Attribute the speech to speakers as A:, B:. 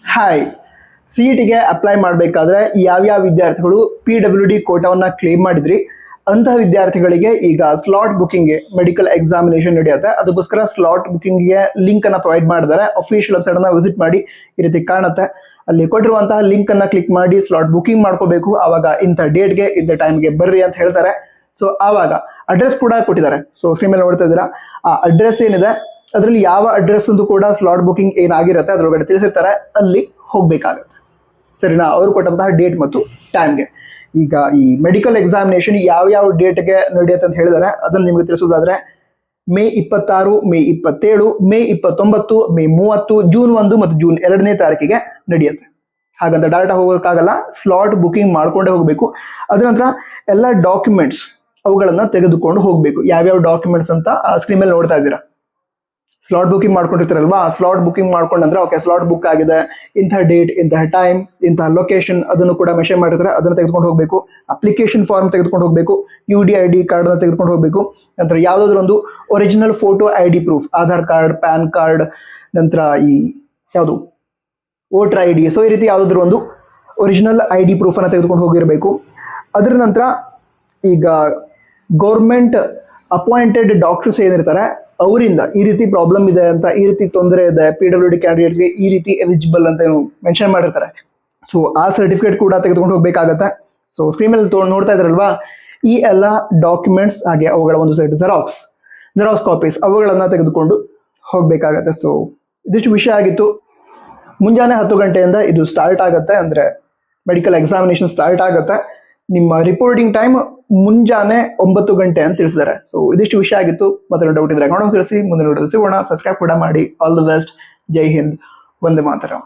A: Hi, CETಗೆ apply ಮಾಡಬೇಕಾದ್ರೆ ಯಾವ್ಯಾವ ವಿದ್ಯಾರ್ಥಿಗಳು PWD ಕೋಟಾವನ್ನ ಕ್ಲೇಮ್ ಮಾಡಿದ್ರಿ ಅಂತಹ ವಿದ್ಯಾರ್ಥಿಗಳಿಗೆ ಈಗ ಸ್ಲಾಟ್ ಬುಕಿಂಗ್ಗೆ ಮೆಡಿಕಲ್ ಎಕ್ಸಾಮಿನೇಷನ್ ನಡೆಯುತ್ತೆ. ಅದಕ್ಕೋಸ್ಕರ ಸ್ಲಾಟ್ ಬುಕಿಂಗ್ಗೆ ಲಿಂಕ್ ಅನ್ನ ಪ್ರೊವೈಡ್ ಮಾಡಿದ್ದಾರೆ. ಅಫಿಷಿಯಲ್ ವೆಬ್ಸೈಟ್ ಅನ್ನ ವಿಸಿಟ್ ಮಾಡಿ ಈ ರೀತಿ ಕಾಣುತ್ತೆ. ಅಲ್ಲಿ ಕೊಟ್ಟಿರುವಂತಹ ಲಿಂಕ್ ಅನ್ನ ಕ್ಲಿಕ್ ಮಾಡಿ ಸ್ಲಾಟ್ ಬುಕಿಂಗ್ ಮಾಡ್ಕೋಬೇಕು. ಆವಾಗ ಇಂಥ ಡೇಟ್ಗೆ ಇಂಥ ಟೈಮ್ಗೆ ಬರ್ರಿ ಅಂತ ಹೇಳ್ತಾರೆ. ಸೊ ಆವಾಗ ಅಡ್ರೆಸ್ ಕೂಡ ಕೊಟ್ಟಿದ್ದಾರೆ. ಸೊ ಸ್ಕ್ರೀನ್ ಮೇಲೆ ನೋಡ್ತಾ ಇದ್ದೀರಾ, ಆ ಅಡ್ರೆಸ್ ಏನಿದೆ ಅದರಲ್ಲಿ ಯಾವ ಅಡ್ರೆಸ್ ಅಂತೂ ಕೂಡ ಸ್ಲಾಟ್ ಬುಕಿಂಗ್ ಏನಾಗಿರುತ್ತೆ ಅದರೊಳಗಡೆ ತಿಳಿಸಿರ್ತಾರೆ, ಅಲ್ಲಿ ಹೋಗ್ಬೇಕಾಗತ್ತೆ. ಸರಿನಾ? ಅವರು ಕೊಟ್ಟಂತಹ ಡೇಟ್ ಮತ್ತು ಟೈಮ್ಗೆ. ಈಗ ಈ ಮೆಡಿಕಲ್ ಎಕ್ಸಾಮಿನೇಷನ್ ಯಾವ ಡೇಟ್ಗೆ ನಡೆಯುತ್ತೆ ಅಂತ ಹೇಳಿದರೆ ಅದನ್ನು ನಿಮಗೆ ತಿಳಿಸೋದಾದ್ರೆ ಮೇ 26, ಮೇ 27, ಮೇ 29, ಮೇ 30, ಜೂನ್ 1 ಮತ್ತು ಜೂನ್ 2ನೇ ತಾರೀಕಿಗೆ ನಡೆಯುತ್ತೆ. ಹಾಗಂತ ಡೈರೆಕ್ಟ್ ಹೋಗೋಕ್ಕಾಗಲ್ಲ, ಸ್ಲಾಟ್ ಬುಕಿಂಗ್ ಮಾಡ್ಕೊಂಡೇ ಹೋಗಬೇಕು. ಅದರ ನಂತರ ಎಲ್ಲ ಡಾಕ್ಯುಮೆಂಟ್ಸ್ ಅವುಗಳನ್ನ ತೆಗೆದುಕೊಂಡು ಹೋಗಬೇಕು. ಯಾವ್ಯಾವ ಡಾಕ್ಯುಮೆಂಟ್ಸ್ ಅಂತ ಸ್ಕ್ರೀನ್ ಮೇಲೆ ನೋಡ್ತಾ ಇದ್ದೀರಾ. ಸ್ಲಾಟ್ ಬುಕಿಂಗ್ ಮಾಡ್ಕೊಂಡಿರ್ತಾರಲ್ವಾ, ಸ್ಲಾಟ್ ಬುಕಿಂಗ್ ಮಾಡ್ಕೊಂಡ್ರೆ ಓಕೆ ಸ್ಲಾಟ್ ಬುಕ್ ಆಗಿದೆ, ಇಂಥ ಡೇಟ್, ಇಂತಹ ಟೈಮ್, ಇಂತಹ ಲೊಕೇಶನ್ ಅದನ್ನು ಕೂಡ ಮೆನ್ಷನ್ ಮಾಡಿರ್ತಾರೆ. ಅದನ್ನು ತೆಗೆದುಕೊಂಡು ಹೋಗಬೇಕು. ಅಪ್ಲಿಕೇಶನ್ ಫಾರ್ಮ್ ತೆಗೆದುಕೊಂಡು ಹೋಗಬೇಕು. UDID ಕಾರ್ಡ್ ಅನ್ನು ತೆಗೆದುಕೊಂಡು ಹೋಗಬೇಕು. ನಂತರ ಯಾವುದಾದ್ರೂ ಒಂದು original photo ID proof, Aadhaar card, PAN card, ನಂತರ ಈ ಯಾವುದು ವೋಟರ್ ID, ಸೊ ಈ ರೀತಿ ಯಾವುದಾದ್ರೂ ಒಂದು ಒರಿಜಿನಲ್ ID ಪ್ರೂಫ್ ಅನ್ನು ತೆಗೆದುಕೊಂಡು ಹೋಗಿರಬೇಕು. ಅದರ ನಂತರ ಈಗ ಗೌರ್ಮೆಂಟ್ ಅಪಾಯಿಂಟೆಡ್ ಡಾಕ್ಟರ್ಸ್ ಏನಿರ್ತಾರೆ ಅವರಿಂದ ಈ ರೀತಿ ಪ್ರಾಬ್ಲಮ್ ಇದೆ ಅಂತ, ಈ ರೀತಿ ತೊಂದರೆ ಇದೆ, PWD ಕ್ಯಾಂಡಿಡೇಟ್ಸ್ಗೆ ಈ ರೀತಿ ಎಲಿಜಿಬಲ್ ಅಂತ ಏನು ಮೆನ್ಷನ್ ಮಾಡಿರ್ತಾರೆ. ಸೊ ಆ ಸರ್ಟಿಫಿಕೇಟ್ ಕೂಡ ತೆಗೆದುಕೊಂಡು ಹೋಗಬೇಕಾಗತ್ತೆ. ಸೊ ಸ್ಕ್ರೀನ್ ಮೇಲೆ ನೋಡ್ತಾ ಇದ್ರಲ್ವಾ, ಈ ಎಲ್ಲ ಡಾಕ್ಯುಮೆಂಟ್ಸ್ ಹಾಗೆ ಅವುಗಳ ಒಂದು ಸೆಟ್ ಜೆರಾಕ್ಸ್ ಕಾಪೀಸ್ ಅವುಗಳನ್ನ ತೆಗೆದುಕೊಂಡು ಹೋಗಬೇಕಾಗತ್ತೆ. ಸೊ ಇದಿಷ್ಟು ವಿಷಯ ಆಗಿತ್ತು. ಮುಂಜಾನೆ 10 ಗಂಟೆಯಿಂದ ಇದು ಸ್ಟಾರ್ಟ್ ಆಗುತ್ತೆ, ಅಂದರೆ ಮೆಡಿಕಲ್ ಎಕ್ಸಾಮಿನೇಷನ್ ಸ್ಟಾರ್ಟ್ ಆಗುತ್ತೆ. ನಿಮ್ಮ ರಿಪೋರ್ಟಿಂಗ್ ಟೈಮ್ ಮುಂಜಾನೆ 9 ಗಂಟೆ ಅಂತ ತಿಳಿಸಿದ್ದಾರೆ. ಸೊ ಇದಿಷ್ಟು ವಿಷಯ ಆಗಿತ್ತು. ಮತ್ತೆ ಡೌಟ್ ಇದ್ರೆ ತಿಳಿಸಿ, ಮುಂದೆ ನೋಡೋದು ಸಿಗೋಣ. ಸಬ್ಸ್ಕ್ರೈಬ್ ಕೂಡ ಮಾಡಿ. All the best. ಜೈ ಹಿಂದ್, ವಂದೇ ಮಾತರಂ.